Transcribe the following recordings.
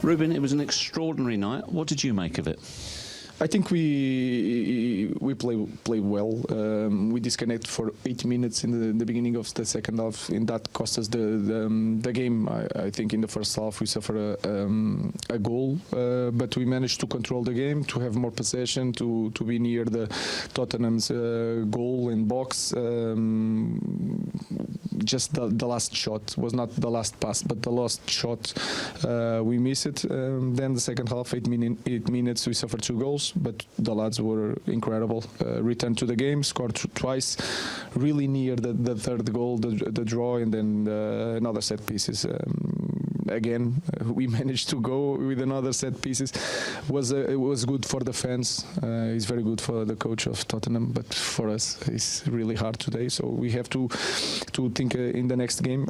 Ruben, it was an extraordinary night. What did you make of it? I think we play well. We disconnect for 8 minutes in the beginning of the second half, and that cost us the game. I think in the first half we suffered a goal, but we managed to control the game, to have more possession, to be near the Tottenham's goal and box. Just the last shot was not the last pass, but the last shot we missed it. Then the second half, 8 minutes, we suffered 2 goals. But the lads were incredible. Returned to the game, scored twice, really near the third goal, the draw, and then another set pieces. Again, we managed to go with another set pieces. It was good for the fans. It's very good for the coach of Tottenham, but for us, it's really hard today. So we have to think in the next game,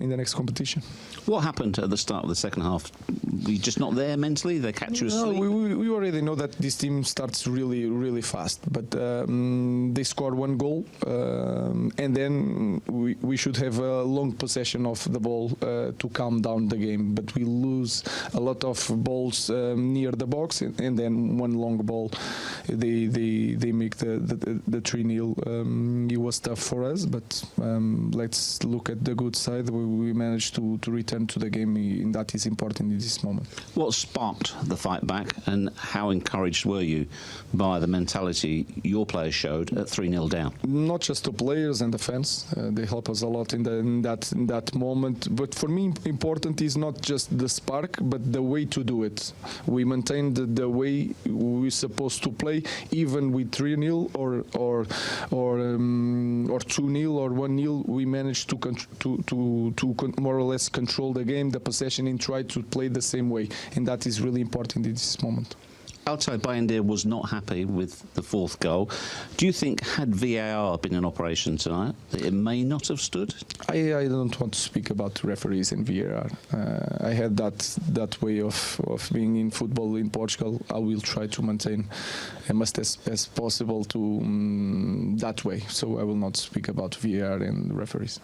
in the next competition. What happened at the start of the second half? Were you just not there mentally? They catch you asleep? No, we already know that this team starts really, really fast. But they scored 1 goal, and then we should have a long possession of the ball to calm down the game. But we lose a lot of balls near the box, and then 1 long ball, they make the 3-0. It was tough for us, but let's look at the good side. We managed to return to the game, and that is important in this moment. What sparked the fight back, and how encouraged were you by the mentality your players showed at 3-0 down? Not just the players and the fans. They help us a lot in that moment. But for me, important is not just the spark, but the way to do it. We maintained the way we're supposed to play, even with 3-0 or 2-0 or 1-0. We managed to more or less control the game, the possession, and try to play the same way. And that is really important in this moment. Altay Bayındır was not happy with the 4th goal. Do you think, had VAR been in operation tonight, that it may not have stood? I don't want to speak about referees and VAR. I had that way of being in football in Portugal. I will try to maintain as much as possible to that way. So I will not speak about VAR and referees.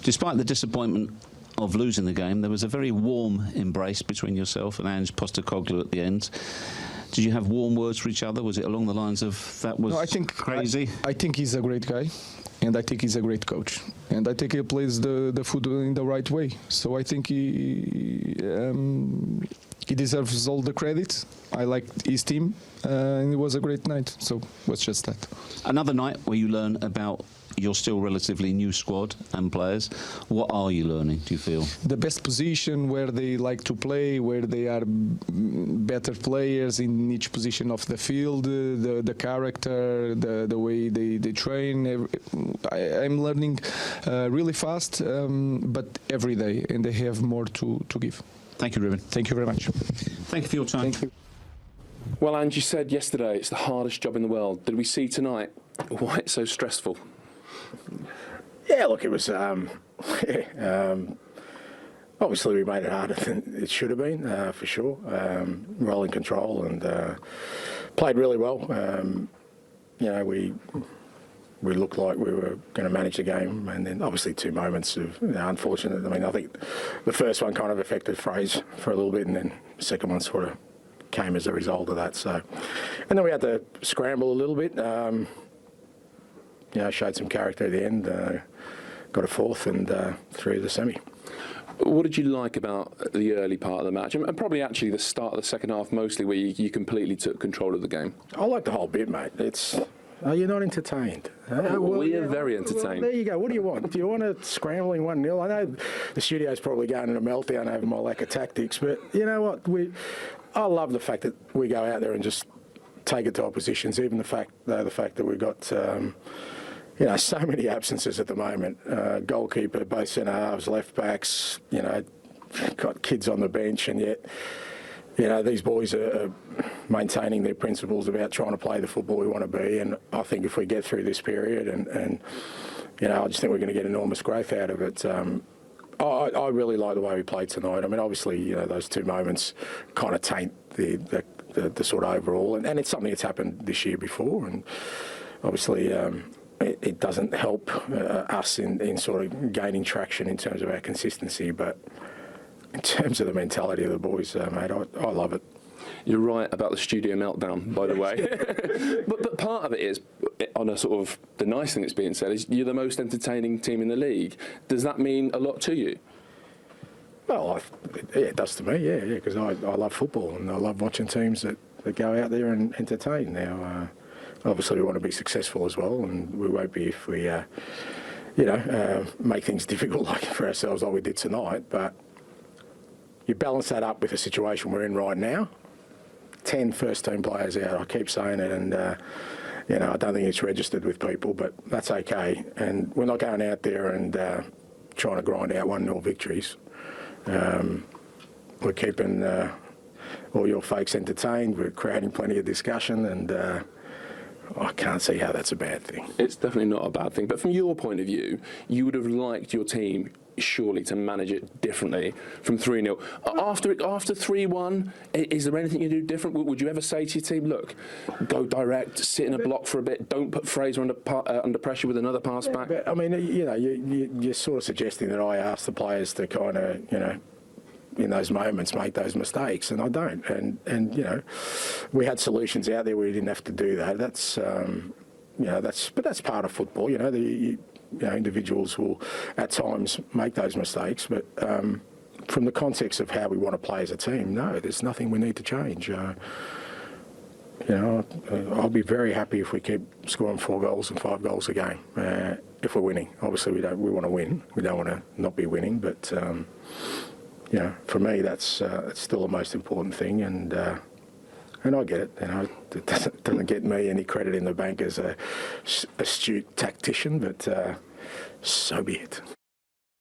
Despite the disappointment of losing the game, there was a very warm embrace between yourself and Ange Postecoglou at the end. Did you have warm words for each other? Was it along the lines of, that was crazy? I think he's a great guy, and I think he's a great coach. And I think he plays the football in the right way. So I think he deserves all the credit. I liked his team, and it was a great night. So it was just that. Another night where you learn about your still relatively new squad and players. What are you learning, do you feel? The best position, where they like to play, where they are better players in each position of the field, the character, the way they train. I'm learning really fast, but every day, and they have more to give. Thank you, Ruben. Thank you very much. Thank you for your time. Thank you. Well, Ange, you said yesterday it's the hardest job in the world. Did we see tonight why it's so stressful? Yeah, look, it was obviously we made it harder than it should have been, for sure. Rolling control and played really well. You know, we looked like we were going to manage the game, and then obviously 2 moments of unfortunate. I mean, I think the first one kind of affected Fraser for a little bit, and then the second one sort of came as a result of that. So, and then we had to scramble a little bit. You know, showed some character at the end, got a 4th and through the semi. What did you like about the early part of the match, and probably actually the start of the second half mostly, where you completely took control of the game? I like the whole bit, mate. Are you not entertained? Well, we are very entertained. Well, there you go. What do you want? Do you want a scrambling 1-0? I know the studio's probably going in a meltdown over my lack of tactics, but you know what? I love the fact that we go out there and just take it to oppositions, even the fact that we've got you know, so many absences at the moment. Goalkeeper, both centre halves, left backs, you know, got kids on the bench, and yet, you know, these boys are maintaining their principles about trying to play the football we want to be. And I think if we get through this period, and you know, I just think we're going to get enormous growth out of it. I really like the way we played tonight. I mean, obviously, you know, those 2 moments kind of taint the sort of overall, and it's something that's happened this year before, and obviously. It doesn't help us in sort of gaining traction in terms of our consistency, but in terms of the mentality of the boys, mate, I love it. You're right about the studio meltdown, by the way. but part of it is, on a sort of, the nice thing that's being said is you're the most entertaining team in the league. Does that mean a lot to you? Well, yeah, it does to me, yeah, because I love football and I love watching teams that go out there and entertain. Now, obviously we want to be successful as well, and we won't be if we, make things difficult like for ourselves like we did tonight. But you balance that up with the situation we're in right now. 10 first-team players out. I keep saying it, and I don't think it's registered with people, but that's okay. And we're not going out there and trying to grind out 1-0 victories. We're keeping all your folks entertained. We're creating plenty of discussion, and I can't see how that's a bad thing. It's definitely not a bad thing. But from your point of view, you would have liked your team surely to manage it differently from 3-0. After 3-1, is there anything you do different? Would you ever say to your team, look, go direct, sit in a block for a bit, don't put Fraser under pressure with another pass back? But, I mean, you're sort of suggesting that I ask the players to kind of, in those moments make those mistakes, and I don't. And we had solutions out there where we didn't have to do that. That's that's part of football. Individuals will at times make those mistakes, but from the context of how we want to play as a team, no, there's nothing we need to change. I'll be very happy if we keep scoring 4 goals and 5 goals a game if we're winning. Obviously, we want to win. We don't want to not be winning, but for me, that's it's still the most important thing, and I get it. It doesn't get me any credit in the bank as a astute tactician, but so be it.